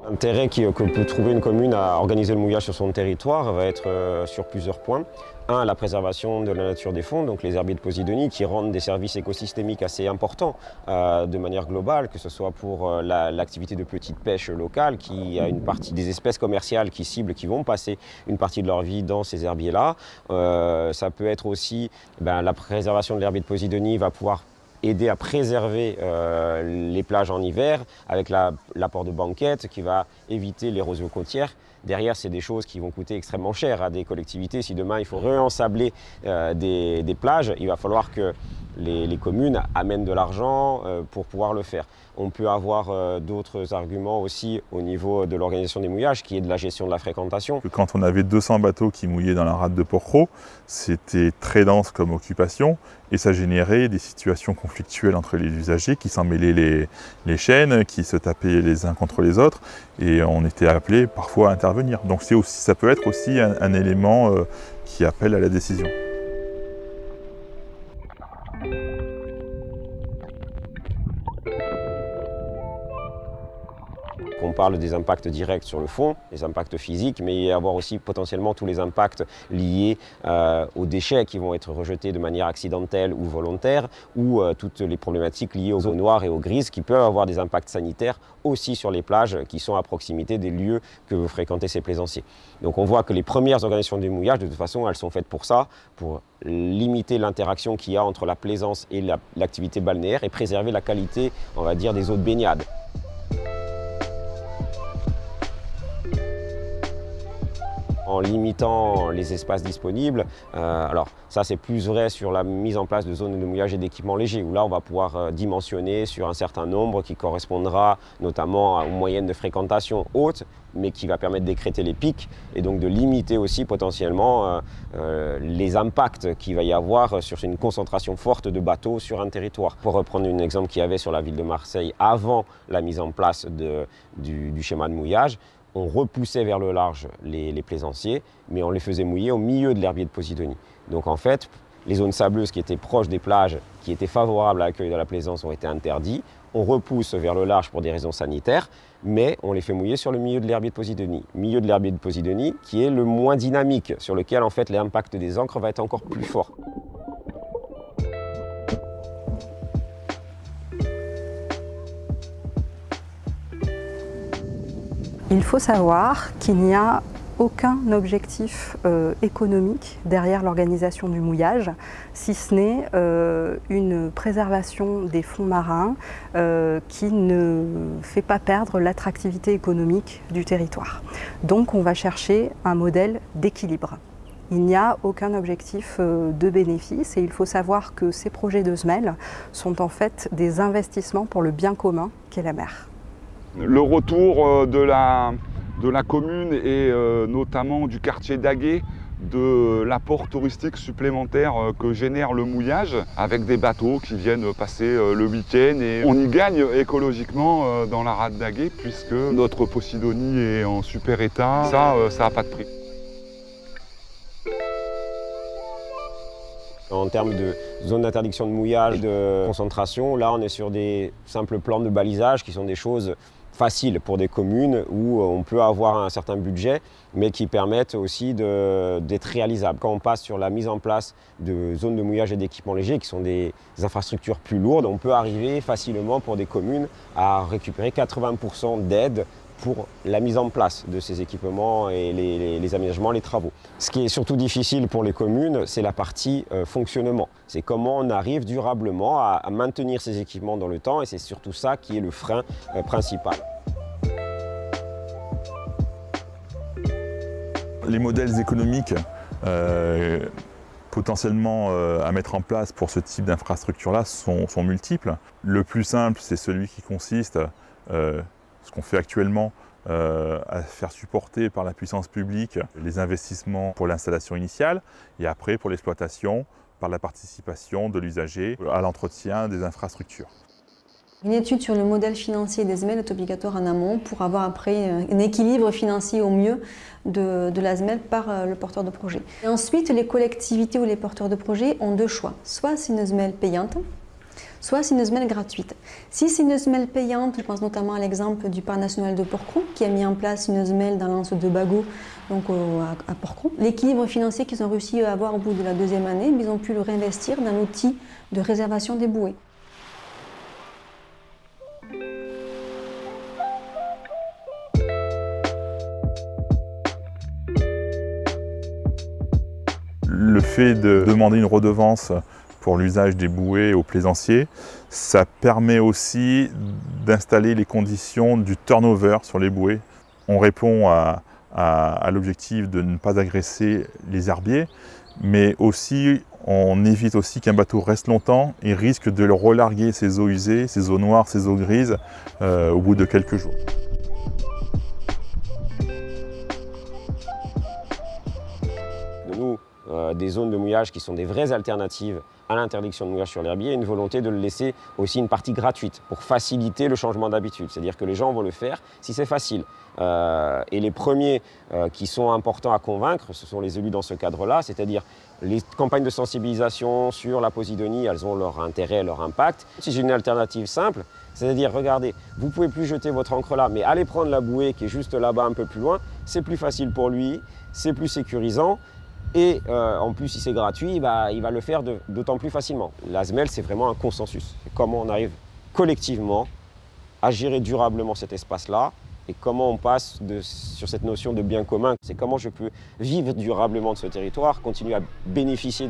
L'intérêt que peut trouver une commune à organiser le mouillage sur son territoire va être sur plusieurs points. Un, la préservation de la nature des fonds, donc les herbiers de Posidonie qui rendent des services écosystémiques assez importants de manière globale, que ce soit pour l'activité de petite pêche locale, qui a une partie des espèces commerciales qui ciblent, qui vont passer une partie de leur vie dans ces herbiers-là. Ça peut être aussi la préservation de l'herbier de Posidonie va pouvoir aider à préserver les plages en hiver avec l'apport de banquettes qui va éviter l'érosion côtière. Derrière, c'est des choses qui vont coûter extrêmement cher à des collectivités. Si demain il faut re-ensabler des plages, il va falloir que les communes amènent de l'argent pour pouvoir le faire. On peut avoir d'autres arguments aussi au niveau de l'organisation des mouillages, qui est de la gestion de la fréquentation. Quand on avait 200 bateaux qui mouillaient dans la rade de Port-Cros, c'était très dense comme occupation et ça générait des situations conflictuelles entre les usagers qui s'en mêlaient les chaînes, qui se tapaient les uns contre les autres et on était appelé parfois à intervenir. Donc ça peut être aussi un élément qui appelle à la décision. On parle des impacts directs sur le fond, les impacts physiques, mais il y a avoir aussi potentiellement tous les impacts liés aux déchets qui vont être rejetés de manière accidentelle ou volontaire, ou toutes les problématiques liées aux eaux noires et aux grises qui peuvent avoir des impacts sanitaires aussi sur les plages qui sont à proximité des lieux que vous fréquentez ces plaisanciers. Donc on voit que les premières organisations du mouillage, de toute façon, elles sont faites pour ça, pour limiter l'interaction qu'il y a entre la plaisance et l'activité balnéaire et préserver la qualité, on va dire, des eaux de baignade. En limitant les espaces disponibles. Alors ça c'est plus vrai sur la mise en place de zones de mouillage et d'équipements légers, où là on va pouvoir dimensionner sur un certain nombre qui correspondra notamment aux moyennes de fréquentation hautes, mais qui va permettre d'écrêter les pics et donc de limiter aussi potentiellement les impacts qu'il va y avoir sur une concentration forte de bateaux sur un territoire. Pour reprendre un exemple qu'il y avait sur la ville de Marseille avant la mise en place du schéma de mouillage, on repoussait vers le large les plaisanciers, mais on les faisait mouiller au milieu de l'herbier de Posidonie. Donc en fait, les zones sableuses qui étaient proches des plages, qui étaient favorables à l'accueil de la plaisance, ont été interdites. On repousse vers le large pour des raisons sanitaires, mais on les fait mouiller sur le milieu de l'herbier de Posidonie. Milieu de l'herbier de Posidonie qui est le moins dynamique, sur lequel en fait l'impact des ancres va être encore plus fort. Il faut savoir qu'il n'y a aucun objectif économique derrière l'organisation du mouillage, si ce n'est une préservation des fonds marins qui ne fait pas perdre l'attractivité économique du territoire. Donc on va chercher un modèle d'équilibre. Il n'y a aucun objectif de bénéfice et il faut savoir que ces projets de SMEL sont en fait des investissements pour le bien commun qu'est la mer. Le retour de la commune et notamment du quartier d'Aguet, de l'apport touristique supplémentaire que génère le mouillage avec des bateaux qui viennent passer le week-end et on y gagne écologiquement dans la rade d'Aguet puisque notre Posidonie est en super état, ça n'a pas de prix. En termes de zone d'interdiction de mouillage, de concentration, là on est sur des simples plans de balisage qui sont des choses faciles pour des communes où on peut avoir un certain budget, mais qui permettent aussi d'être réalisables. Quand on passe sur la mise en place de zones de mouillage et d'équipements légers, qui sont des infrastructures plus lourdes, on peut arriver facilement pour des communes à récupérer 80% d'aide pour la mise en place de ces équipements et les aménagements, les travaux. Ce qui est surtout difficile pour les communes, c'est la partie fonctionnement. C'est comment on arrive durablement à maintenir ces équipements dans le temps et c'est surtout ça qui est le frein principal. Les modèles économiques potentiellement à mettre en place pour ce type d'infrastructure-là sont multiples. Le plus simple, c'est celui qui consiste ce qu'on fait actuellement, à faire supporter par la puissance publique les investissements pour l'installation initiale et après pour l'exploitation par la participation de l'usager à l'entretien des infrastructures. Une étude sur le modèle financier des SMEL est obligatoire en amont pour avoir après un équilibre financier au mieux de la SMEL par le porteur de projet. Et ensuite, les collectivités ou les porteurs de projet ont deux choix. Soit c'est une SMEL payante, soit c'est une semelle gratuite. Si c'est une semelle payante, je pense notamment à l'exemple du Parc national de Porquerolles qui a mis en place une semelle dans l'anse de Bagot, donc à Porquerolles. L'équilibre financier qu'ils ont réussi à avoir au bout de la 2e année, ils ont pu le réinvestir dans l'outil de réservation des bouées. Le fait de demander une redevance pour l'usage des bouées aux plaisanciers, ça permet aussi d'installer les conditions du turnover sur les bouées. On répond à l'objectif de ne pas agresser les herbiers, mais aussi on évite aussi qu'un bateau reste longtemps et risque de le relarguer ses eaux usées, ses eaux noires, ses eaux grises au bout de quelques jours. Nous, des zones de mouillage qui sont des vraies alternatives à l'interdiction de mouillage sur l'herbier, une volonté de le laisser aussi une partie gratuite pour faciliter le changement d'habitude. C'est-à-dire que les gens vont le faire si c'est facile. Et les premiers qui sont importants à convaincre, ce sont les élus dans ce cadre-là, c'est-à-dire les campagnes de sensibilisation sur la posidonie, elles ont leur intérêt, leur impact. Si j'ai une alternative simple, c'est-à-dire, regardez, vous ne pouvez plus jeter votre encre là, mais allez prendre la bouée qui est juste là-bas un peu plus loin, c'est plus facile pour lui, c'est plus sécurisant. Et en plus, si c'est gratuit, il va le faire d'autant plus facilement. La semelle, c'est vraiment un consensus. C'est comment on arrive collectivement à gérer durablement cet espace-là et comment on passe sur cette notion de bien commun. C'est comment je peux vivre durablement de ce territoire, continuer à bénéficier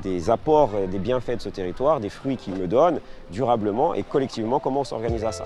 des apports, des bienfaits de ce territoire, des fruits qu'il me donne durablement et collectivement, comment on s'organise à ça.